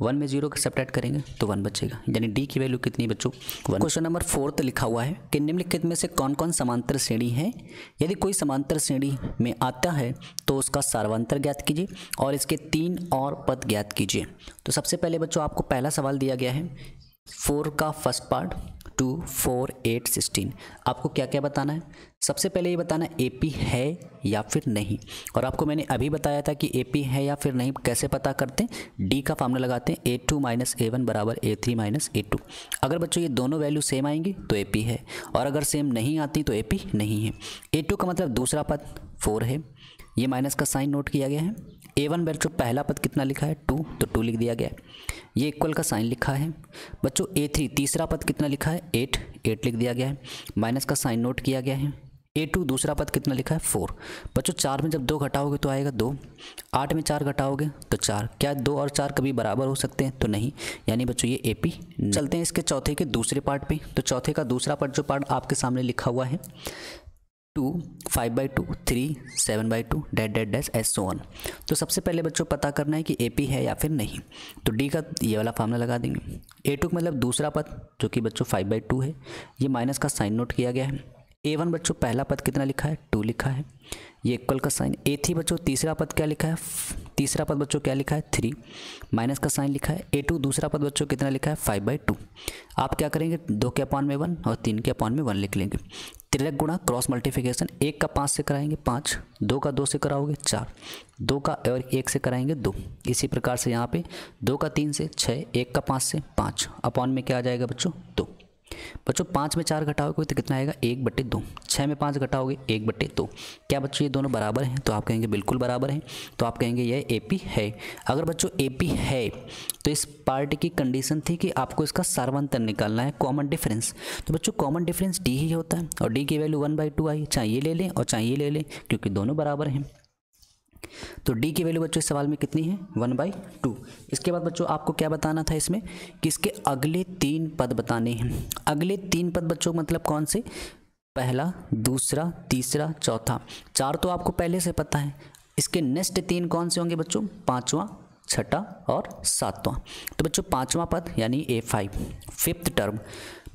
1 में 0 का सब्ट्रैक्ट करेंगे तो 1 बचेगा, यानी D की वैल्यू कितनी बच्चों? 1। क्वेश्चन नंबर 4 लिखा हुआ है कि निम्नलिखित में से कौन कौन समांतर श्रेणी है? यदि कोई समांतर श्रेणी में आता है तो उसका सार्वंतर ज्ञात कीजिए और इसके 3 और पद ज्ञात कीजिए। तो सबसे पहले बच्चों आपको पहला सवाल दिया गया है 4 का फर्स्ट पार्ट 2, 4, 8, 16। आपको क्या क्या बताना है? सबसे पहले ये बताना है AP है या फिर नहीं। और आपको मैंने अभी बताया था कि AP है या फिर नहीं कैसे पता करते हैं? D का फार्मूला लगाते हैं A2 माइनस A1 बराबर A3 माइनस A2। अगर बच्चों ये दोनों वैल्यू सेम आएंगी तो AP है, और अगर सेम नहीं आती तो AP नहीं है। A2 का मतलब दूसरा पद 4 है, ये माइनस का साइन नोट किया गया है। A1 बच्चों पहला पद कितना लिखा है? 2, तो 2 लिख दिया गया है। ये इक्वल का साइन लिखा है। बच्चों A3 तीसरा पद कितना लिखा है? 8, 8 लिख दिया गया है, माइनस का साइन नोट किया गया है। A2 दूसरा पद कितना लिखा है? 4। बच्चों 4 में जब 2 घटाओगे तो आएगा 2, 8 में 4 घटाओगे तो 4। क्या 2 और 4 कभी बराबर हो सकते हैं? तो नहीं, यानी बच्चों ये AP। चलते हैं इसके चौथे के दूसरे पार्ट पे। तो चौथे का दूसरा पार्ट जो पार्ट आपके सामने लिखा हुआ है 2, 5/2, 3, 7/2 that that dash S so on. तो सबसे पहले बच्चों पता करना है कि AP है या फिर नहीं। तो D का ये वाला फार्मूला लगा देंगे। A2 मतलब दूसरा पद जो कि बच्चों 5/2 है, ये माइनस का साइन नोट किया गया है। A1 बच्चों पहला पद कितना लिखा है? 2 लिखा है, ये इक्वल का साइन। A3 बच्चों तीसरा पद क्या लिखा है? तीसरा पद बच्चों क्या लिखा है? 3, माइनस का साइन लिखा है। A2 दूसरा पद बच्चों कितना लिखा है? 5/2। आप क्या करेंगे? 2 के अपॉन में 1 और 3 के अपॉन में 1 लिख लेंगे। तिर्यक गुणा क्रॉस मल्टीप्लिकेशन, 1 का 5 से कराएंगे 5, 2 का 2 से कराओगे 4, 2 का और 1 से कराएंगे 2। इसी प्रकार से यहाँ पे 2 का 3 से 6, 1 का 5 से 5, अपॉन में क्या आ जाएगा बच्चों? 2। बच्चों 5 में 4 घटाओगे तो कितना आएगा? 1/2। 6 में 5 घटाओगे 1/2। क्या बच्चों ये दोनों बराबर हैं? तो आप कहेंगे बिल्कुल बराबर हैं, तो आप कहेंगे यह AP है। अगर बच्चों AP है तो इस पार्ट की कंडीशन थी कि आपको इसका सार्वंतर निकालना है, कॉमन डिफरेंस। तो बच्चों कॉमन डिफरेंस D ही होता है, और D की वैल्यू 1/2 आई, चाहे ये ले लें और चाहे ये ले लें क्योंकि दोनों बराबर हैं। तो D की वैल्यू बच्चों इस सवाल में कितनी है? 1/2। इसके बाद बच्चों आपको क्या बताना था इसमें कि इसके अगले 3 पद बताने हैं। अगले 3 पद बच्चों मतलब कौन से? पहला, दूसरा, तीसरा, चौथा। 4 तो आपको पहले से पता है। इसके नेक्स्ट 3 कौन से होंगे बच्चों? 5वां, छठा और 7वां। तो बच्चों 5वां पद यानी A5, 5th टर्म।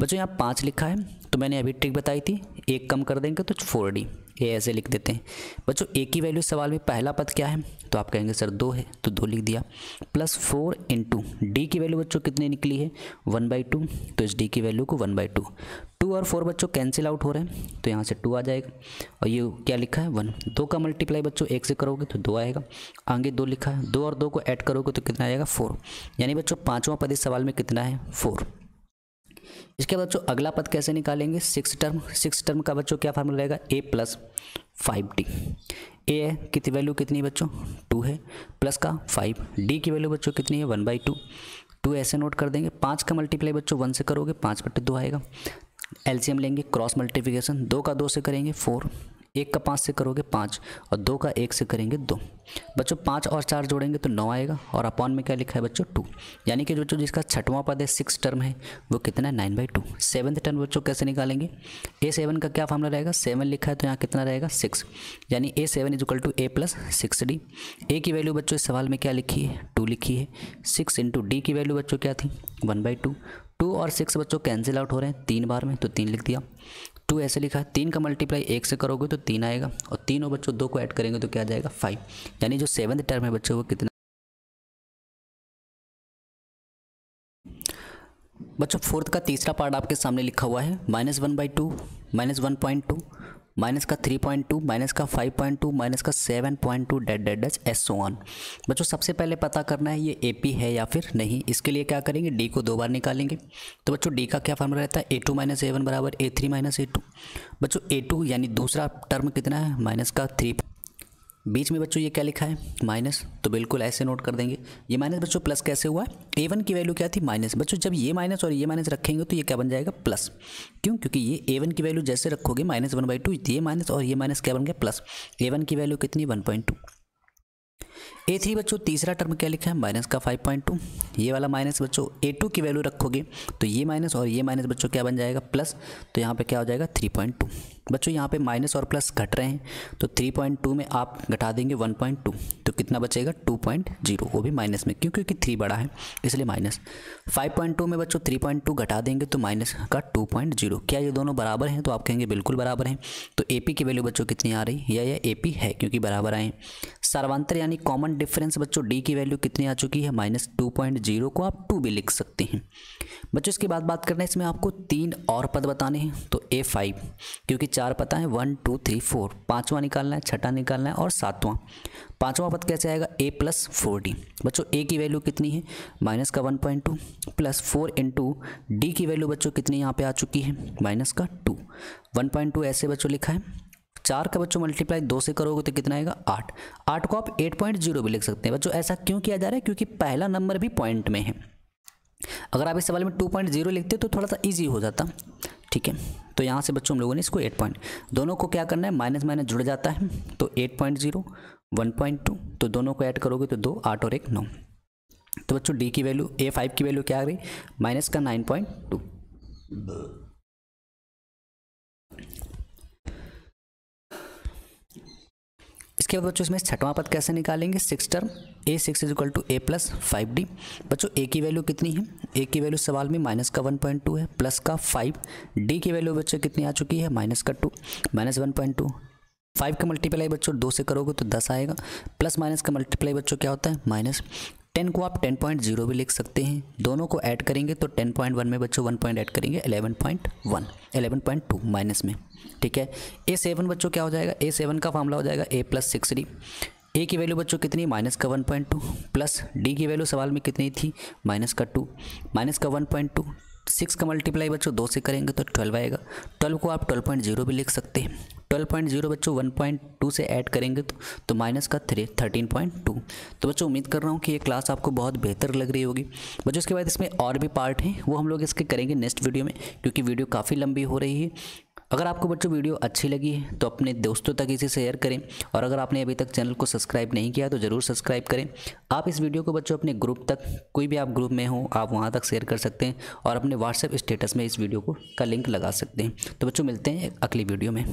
बच्चों यहाँ 5 लिखा है तो मैंने अभी ट्रिक बताई थी, 1 कम कर देंगे तो 4D, ये ऐसे लिख देते हैं। बच्चों A की वैल्यू सवाल में पहला पद क्या है? तो आप कहेंगे सर 2 है, तो 2 लिख दिया, प्लस 4 इंटू D की वैल्यू बच्चों कितनी निकली है? 1/2, तो इस D की वैल्यू को 1/2। 2 और 4 बच्चों कैंसिल आउट हो रहे हैं तो यहाँ से 2 आ जाएगा, और ये क्या लिखा है? 1। 2 का मल्टीप्लाई बच्चों 1 से करोगे तो 2 आएगा, आगे 2 लिखा है, 2 और 2 को ऐड करोगे तो कितना आएगा? 4। यानी बच्चों 5वां पद इस सवाल में कितना है? 4। इसके बाद बच्चों अगला पद कैसे निकालेंगे? 6 टर्म। 6 टर्म का बच्चों क्या फार्मूला रहेगा? A + 5D। A है कितनी वैल्यू कितनी है बच्चों? 2 है, प्लस का 5। D की वैल्यू बच्चों कितनी है? 1/2। 2 ऐसे नोट कर देंगे। 5 का मल्टीप्लाई बच्चों 1 से करोगे 5/2 आएगा। एलसीएम लेंगे, क्रॉस मल्टीप्लिकेशन, 2 का 2 से करेंगे 4, 1 का 5 से करोगे 5 और 2 का 1 से करेंगे 2। बच्चों 5 और 4 जोड़ेंगे तो 9 आएगा, और अपॉन में क्या लिखा है बच्चों? 2। यानी कि बच्चों जिसका 6वां पद है 6 टर्म है वो कितना है? 9/2। 7th टर्म बच्चों कैसे निकालेंगे? A7 का क्या फार्मूला रहेगा? 7 लिखा है तो यहाँ कितना रहेगा? 6। यानी A7 = A + 6D। A की वैल्यू बच्चों इस सवाल में क्या लिखी है? 2 लिखी है। 6 इंटू D की वैल्यू बच्चों क्या थी? 1/2। 2 और 6 बच्चों कैंसिल आउट हो रहे हैं 3 बार में, तो 3 लिख दिया। 2 ऐसे लिखा है, 3 का मल्टीप्लाई 1 से करोगे तो 3 आएगा, और 3 और बच्चों 2 को ऐड करेंगे तो क्या आ जाएगा? 5। यानी जो 7th टर्म है बच्चों वो कितना? बच्चों 4th का तीसरा पार्ट आपके सामने लिखा हुआ है -1/2, -1.2, माइनस का 3.2, माइनस का 5.2, माइनस का 7.2 that that dash S so on. बच्चों सबसे पहले पता करना है ये AP है या फिर नहीं। इसके लिए क्या करेंगे? D को 2 बार निकालेंगे। तो बच्चों D का क्या फार्मूला रहता है? A2 - A1 बराबर A3 - A2। बच्चों A2 यानी दूसरा टर्म कितना है? माइनस का 3 बीच में बच्चों ये क्या लिखा है माइनस, तो बिल्कुल ऐसे नोट कर देंगे। ये माइनस बच्चों प्लस कैसे हुआ है, a1 की वैल्यू क्या थी माइनस, बच्चों जब ये माइनस और ये माइनस रखेंगे तो ये क्या बन जाएगा प्लस, क्यों, क्योंकि ये a1 की वैल्यू जैसे रखोगे -1/2, ये माइनस और ये माइनस क्या बन गया प्लस, a1 की वैल्यू कितनी 1.2। a3 बच्चों तीसरा टर्म क्या लिखा है माइनस का 5.2, ये वाला माइनस बच्चों a2 की वैल्यू रखोगे तो ये माइनस और ये माइनस बच्चों क्या बन जाएगा प्लस, तो यहाँ पे क्या हो जाएगा 3.2। बच्चों यहाँ पे माइनस और प्लस घट रहे हैं तो 3.2 में आप घटा देंगे 1.2 तो कितना बचेगा 2.0, वो भी माइनस में, क्योंकि 3 बड़ा है इसलिए माइनस। 5.2 में बच्चों 3.2 घटा देंगे तो माइनस का 2.0। क्या ये दोनों बराबर हैं, तो आप कहेंगे बिल्कुल बराबर हैं। तो AP की वैल्यू बच्चों कितनी आ रही है, या AP है क्योंकि बराबर आए। सर्वांतर यानी कॉमन डिफरेंस बच्चों D की वैल्यू कितनी आ चुकी है -2.0 को आप 2 भी लिख सकते हैं। बच्चों इसके बाद बात करना है इसमें आपको 3 और पद बताने हैं, तो A5 क्योंकि 4 पता है 1 2 3 4, पाँचवा निकालना है, छठा निकालना है और सातवां। पाँचवा पद कैसे आएगा A + 4D। बच्चों A की वैल्यू कितनी है माइनस का 1.2 प्लस 4 इंटू D की वैल्यू बच्चों कितनी यहाँ पे आ चुकी है माइनस का 2। 1.2 ऐसे बच्चों लिखा है, 4 का बच्चों मल्टीप्लाई 2 से करोगे तो कितना आएगा 8। 8 को आप 8.0 भी लिख सकते हैं। बच्चों ऐसा क्यों किया जा रहा है, क्योंकि पहला नंबर भी पॉइंट में है। अगर आप इस सवाल में 2.0 लिखते तो थोड़ा सा ईजी हो जाता, ठीक है। तो यहाँ से बच्चों हम लोगों ने इसको 8 पॉइंट, दोनों को क्या करना है माइनस माइनस जुड़ जाता है, तो 8.0 1.2, तो दोनों को ऐड करोगे तो 2 8 और 1 9। तो बच्चों D की वैल्यू A5 की वैल्यू क्या आ गई माइनस का 9.2। इसके बाद बच्चों इसमें छठवां पद कैसे निकालेंगे, 6 टर्म A6 = A + 5D। बच्चों A की वैल्यू कितनी है, A की वैल्यू सवाल में माइनस का 1.2 है प्लस का 5, D की वैल्यू बच्चों कितनी आ चुकी है माइनस का 2 -1.2। 5 का मल्टीप्लाई बच्चों 2 से करोगे तो 10 आएगा, प्लस माइनस का मल्टीप्लाई बच्चों क्या होता है माइनस। 10 को आप 10.0 भी लिख सकते हैं, दोनों को ऐड करेंगे तो 10.1 में बच्चों 1 पॉइंट ऐड करेंगे 11.1 11.2 माइनस में, ठीक है। A7 बच्चों क्या हो जाएगा, A7 का फॉर्मूला हो जाएगा A + 6D। A की वैल्यू बच्चों कितनी माइनस का 1.2 प्लस D की वैल्यू सवाल में कितनी थी माइनस का 2 माइनस का 1.2। 6 का मल्टीप्लाई बच्चों 2 से करेंगे तो 12 आएगा, 12 को आप 12.0 भी लिख सकते हैं। 12.0 बच्चों 1.2 से ऐड करेंगे तो माइनस का 13.2। तो बच्चों उम्मीद कर रहा हूँ कि ये क्लास आपको बहुत बेहतर लग रही होगी। बच्चों इसके बाद इसमें और भी पार्ट हैं, वो हम लोग इसके करेंगे नेक्स्ट वीडियो में, क्योंकि वीडियो काफ़ी लंबी हो रही है। अगर आपको बच्चों वीडियो अच्छी लगी है तो अपने दोस्तों तक इसे शेयर करें, और अगर आपने अभी तक चैनल को सब्सक्राइब नहीं किया तो ज़रूर सब्सक्राइब करें। आप इस वीडियो को बच्चों अपने ग्रुप तक, कोई भी आप ग्रुप में हो आप वहां तक शेयर कर सकते हैं, और अपने व्हाट्सएप स्टेटस में इस वीडियो का लिंक लगा सकते हैं। तो बच्चों मिलते हैं अगली वीडियो में।